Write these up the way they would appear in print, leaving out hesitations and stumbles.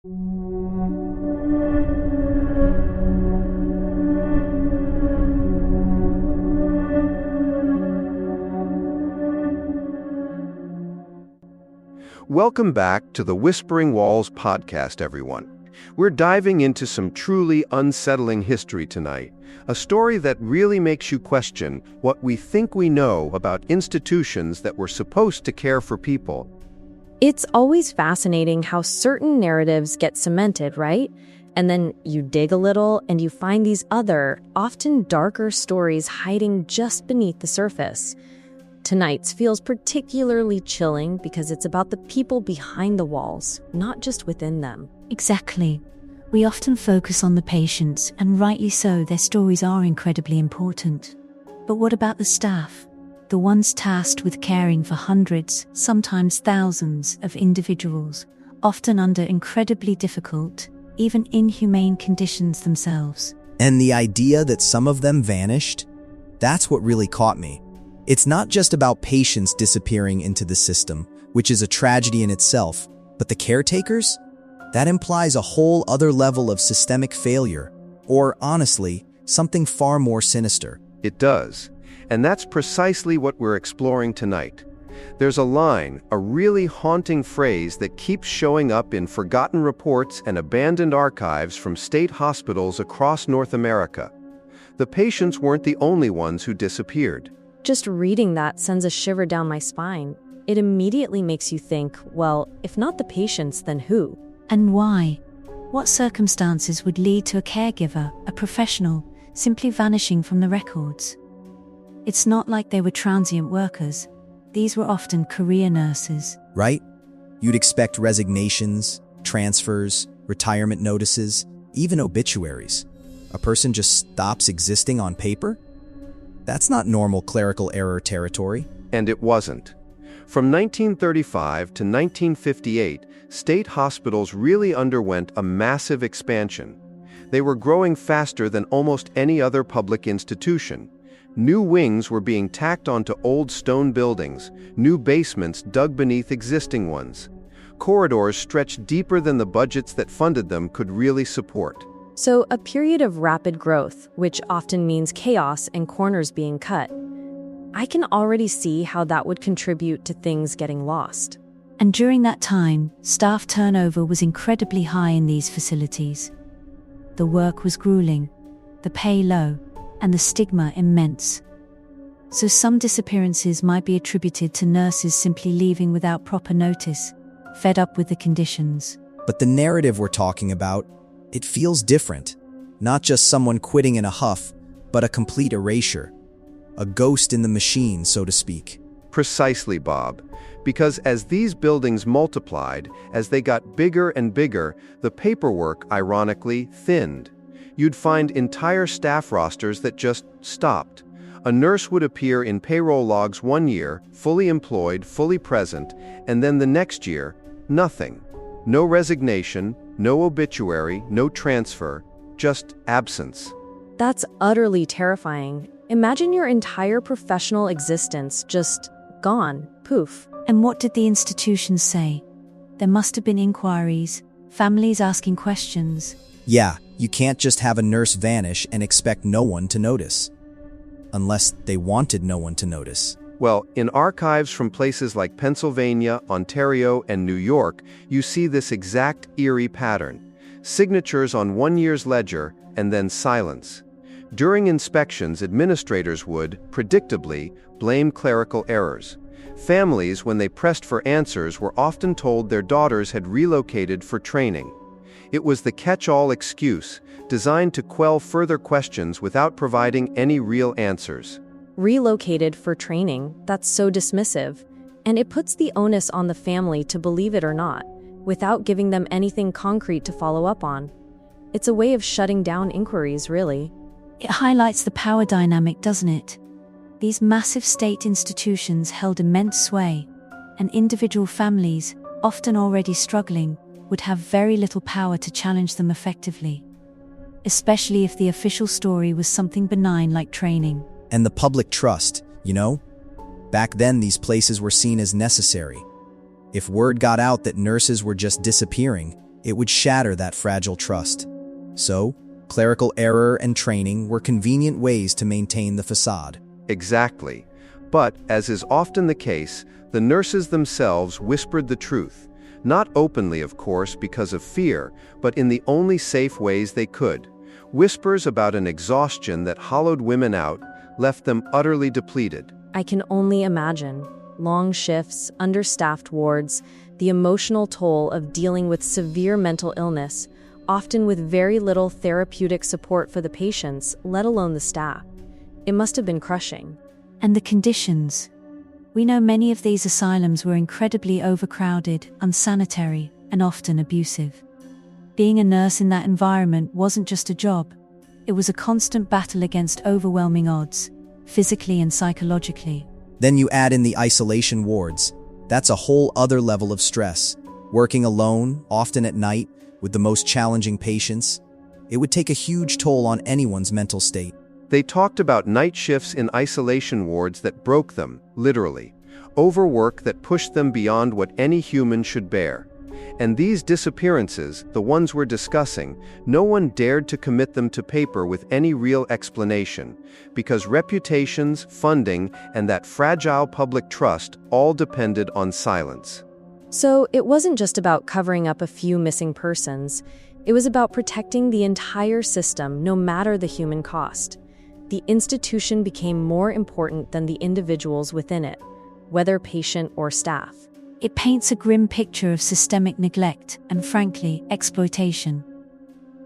Welcome back to the Whispering Walls podcast, everyone. We're diving into some truly unsettling history tonight, a story that really makes you question what we think we know about institutions that were supposed to care for people. It's always fascinating how certain narratives get cemented, right? And then you dig a little and you find these other, often darker stories hiding just beneath the surface. Tonight's feels particularly chilling because it's about the people behind the walls, not just within them. Exactly. We often focus on the patients, and rightly so, their stories are incredibly important. But what about the staff? The ones tasked with caring for hundreds, sometimes thousands, of individuals, often under incredibly difficult, even inhumane conditions themselves. And the idea that some of them vanished? That's what really caught me. It's not just about patients disappearing into the system, which is a tragedy in itself, but the caretakers? That implies a whole other level of systemic failure, or honestly, something far more sinister. It does. And that's precisely what we're exploring tonight. There's a line, a really haunting phrase that keeps showing up in forgotten reports and abandoned archives from state hospitals across North America. The patients weren't the only ones who disappeared. Just reading that sends a shiver down my spine. It immediately makes you think, well, if not the patients, then who? And why? What circumstances would lead to a caregiver, a professional, simply vanishing from the records? It's not like they were transient workers. These were often career nurses. Right? You'd expect resignations, transfers, retirement notices, even obituaries. A person just stops existing on paper? That's not normal clerical error territory. And it wasn't. From 1935 to 1958, state hospitals really underwent a massive expansion. They were growing faster than almost any other public institution. New wings were being tacked onto old stone buildings, new basements dug beneath existing ones. Corridors stretched deeper than the budgets that funded them could really support. So a period of rapid growth, which often means chaos and corners being cut. I can already see how that would contribute to things getting lost. And during that time, staff turnover was incredibly high in these facilities. The work was grueling, the pay low, and the stigma immense. So some disappearances might be attributed to nurses simply leaving without proper notice, fed up with the conditions. But the narrative we're talking about, it feels different. Not just someone quitting in a huff, but a complete erasure. A ghost in the machine, so to speak. Precisely, Bob. Because as these buildings multiplied, as they got bigger and bigger, the paperwork, ironically, thinned. You'd find entire staff rosters that just stopped. A nurse would appear in payroll logs one year, fully employed, fully present, and then the next year, nothing. No resignation, no obituary, no transfer, just absence. That's utterly terrifying. Imagine your entire professional existence just gone, poof. And what did the institutions say? There must have been inquiries, families asking questions. Yeah, you can't just have a nurse vanish and expect no one to notice. Unless they wanted no one to notice. Well, in archives from places like Pennsylvania, Ontario, and New York, you see this exact eerie pattern. Signatures on one year's ledger, and then silence. During inspections, administrators would, predictably, blame clerical errors. Families, when they pressed for answers, were often told their daughters had relocated for training. It was the catch-all excuse, designed to quell further questions without providing any real answers. Relocated for training, that's so dismissive. And it puts the onus on the family to believe it or not, without giving them anything concrete to follow up on. It's a way of shutting down inquiries, really. It highlights the power dynamic, doesn't it? These massive state institutions held immense sway, and individual families, often already struggling, would have very little power to challenge them effectively. Especially if the official story was something benign like training. And the public trust, you know? Back then, these places were seen as necessary. If word got out that nurses were just disappearing, It would shatter that fragile trust. So, clerical error and training were convenient ways to maintain the facade. Exactly. But, as is often the case, the nurses themselves whispered the truth. Not openly, of course, because of fear, but in the only safe ways they could. Whispers about an exhaustion that hollowed women out, left them utterly depleted. I can only imagine. Long shifts, understaffed wards, the emotional toll of dealing with severe mental illness, often with very little therapeutic support for the patients, let alone the staff. It must have been crushing. And the conditions. We know many of these asylums were incredibly overcrowded, unsanitary, and often abusive. Being a nurse in that environment wasn't just a job. It was a constant battle against overwhelming odds, physically and psychologically. Then you add in the isolation wards. That's a whole other level of stress. Working alone, often at night, with the most challenging patients, it would take a huge toll on anyone's mental state. They talked about night shifts in isolation wards that broke them, literally. Overwork that pushed them beyond what any human should bear. And these disappearances, the ones we're discussing, no one dared to commit them to paper with any real explanation, because reputations, funding, and that fragile public trust all depended on silence. So it wasn't just about covering up a few missing persons. It was about protecting the entire system, no matter the human cost. The institution became more important than the individuals within it, whether patient or staff. It paints a grim picture of systemic neglect and, frankly, exploitation.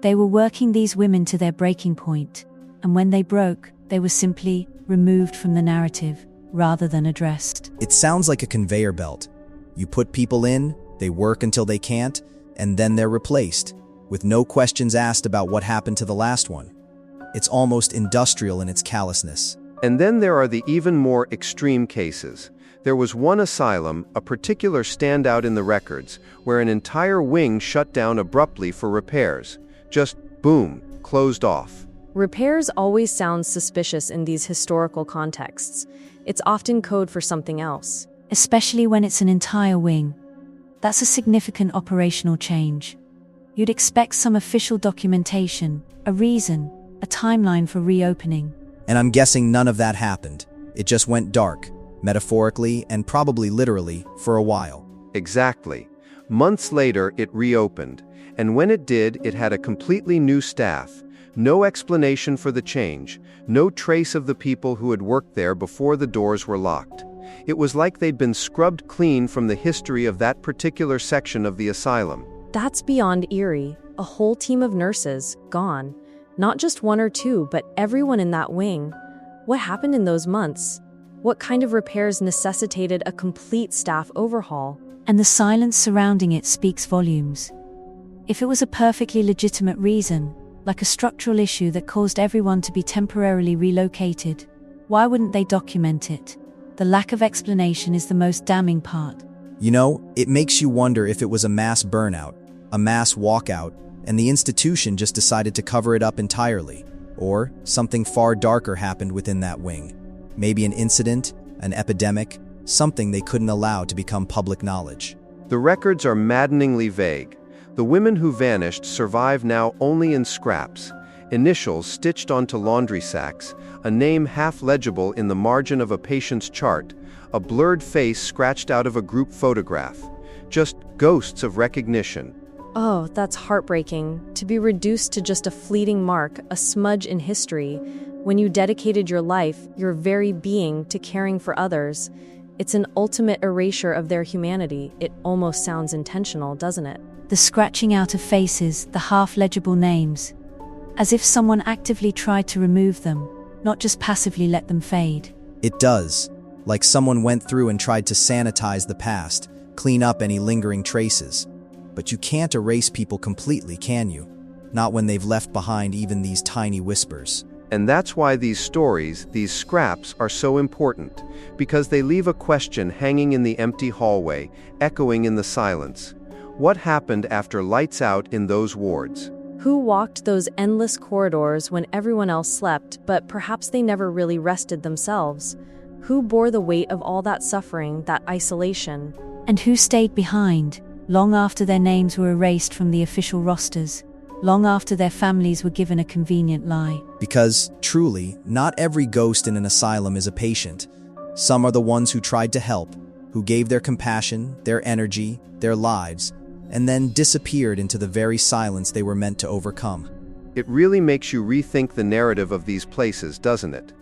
They were working these women to their breaking point, and when they broke, they were simply removed from the narrative rather than addressed. It sounds like a conveyor belt. You put people in, they work until they can't, and then they're replaced, with no questions asked about what happened to the last one. It's almost industrial in its callousness. And then there are the even more extreme cases. There was one asylum, a particular standout in the records, where an entire wing shut down abruptly for repairs. Just, boom, closed off. Repairs always sounds suspicious in these historical contexts. It's often code for something else. Especially when it's an entire wing. That's a significant operational change. You'd expect some official documentation, a reason, a timeline for reopening. And I'm guessing none of that happened. It just went dark, metaphorically and probably literally, for a while. Exactly. Months later, it reopened. And when it did, it had a completely new staff. No explanation for the change. No trace of the people who had worked there before the doors were locked. It was like they'd been scrubbed clean from the history of that particular section of the asylum. That's beyond eerie. A whole team of nurses, gone. Not just one or two, but everyone in that wing. What happened in those months? What kind of repairs necessitated a complete staff overhaul? And the silence surrounding it speaks volumes. If it was a perfectly legitimate reason, like a structural issue that caused everyone to be temporarily relocated, why wouldn't they document it? The lack of explanation is the most damning part. You know, it makes you wonder if it was a mass burnout, a mass walkout, and the institution just decided to cover it up entirely. Or something far darker happened within that wing. Maybe an incident, an epidemic, something they couldn't allow to become public knowledge. The records are maddeningly vague. The women who vanished survive now only in scraps, initials stitched onto laundry sacks, a name half legible in the margin of a patient's chart, a blurred face scratched out of a group photograph. Just ghosts of recognition. Oh, that's heartbreaking. To be reduced to just a fleeting mark, a smudge in history, when you dedicated your life, your very being, to caring for others. It's an ultimate erasure of their humanity. It almost sounds intentional, doesn't it? The scratching out of faces, the half-legible names. As if someone actively tried to remove them, not just passively let them fade. It does. Like someone went through and tried to sanitize the past, clean up any lingering traces. But you can't erase people completely, can you? Not when they've left behind even these tiny whispers. And that's why these stories, these scraps, are so important, because they leave a question hanging in the empty hallway, echoing in the silence. What happened after lights out in those wards? Who walked those endless corridors when everyone else slept, but perhaps they never really rested themselves? Who bore the weight of all that suffering, that isolation? And who stayed behind, long after their names were erased from the official rosters, long after their families were given a convenient lie. Because, truly, not every ghost in an asylum is a patient. Some are the ones who tried to help, who gave their compassion, their energy, their lives, and then disappeared into the very silence they were meant to overcome. It really makes you rethink the narrative of these places, doesn't it?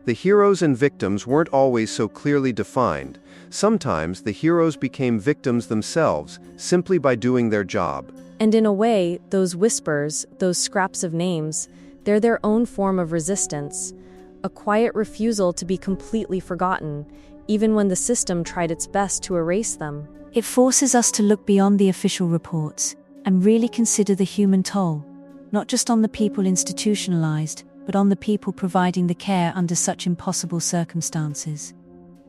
The heroes and victims weren't always so clearly defined. Sometimes the heroes became victims themselves, simply by doing their job. And in a way, those whispers, those scraps of names, they're their own form of resistance, a quiet refusal to be completely forgotten, even when the system tried its best to erase them. It forces us to look beyond the official reports and really consider the human toll, not just on the people institutionalized, but on the people providing the care under such impossible circumstances.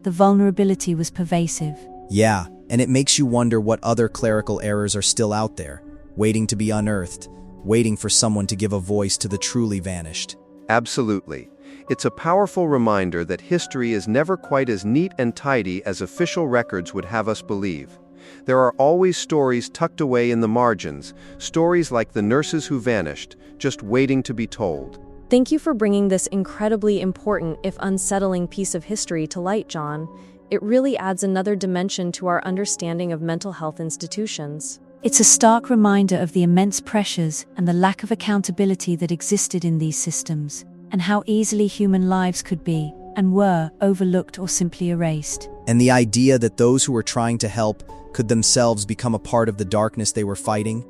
The vulnerability was pervasive. Yeah, and it makes you wonder what other clerical errors are still out there, waiting to be unearthed, waiting for someone to give a voice to the truly vanished. Absolutely. It's a powerful reminder that history is never quite as neat and tidy as official records would have us believe. There are always stories tucked away in the margins, stories like the nurses who vanished, just waiting to be told. Thank you for bringing this incredibly important, if unsettling, piece of history to light, John. It really adds another dimension to our understanding of mental health institutions. It's a stark reminder of the immense pressures and the lack of accountability that existed in these systems, and how easily human lives could be, and were, overlooked or simply erased. And the idea that those who were trying to help could themselves become a part of the darkness they were fighting,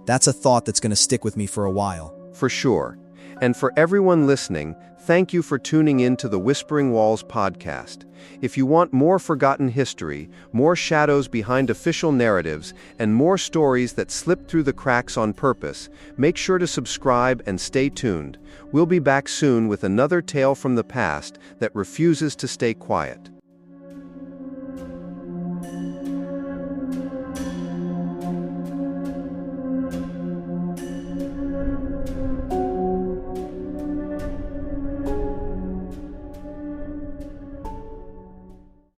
that's a thought that's going to stick with me for a while. For sure. And for everyone listening, thank you for tuning in to the Whispering Walls podcast. If you want more forgotten history, more shadows behind official narratives, and more stories that slip through the cracks on purpose, make sure to subscribe and stay tuned. We'll be back soon with another tale from the past that refuses to stay quiet.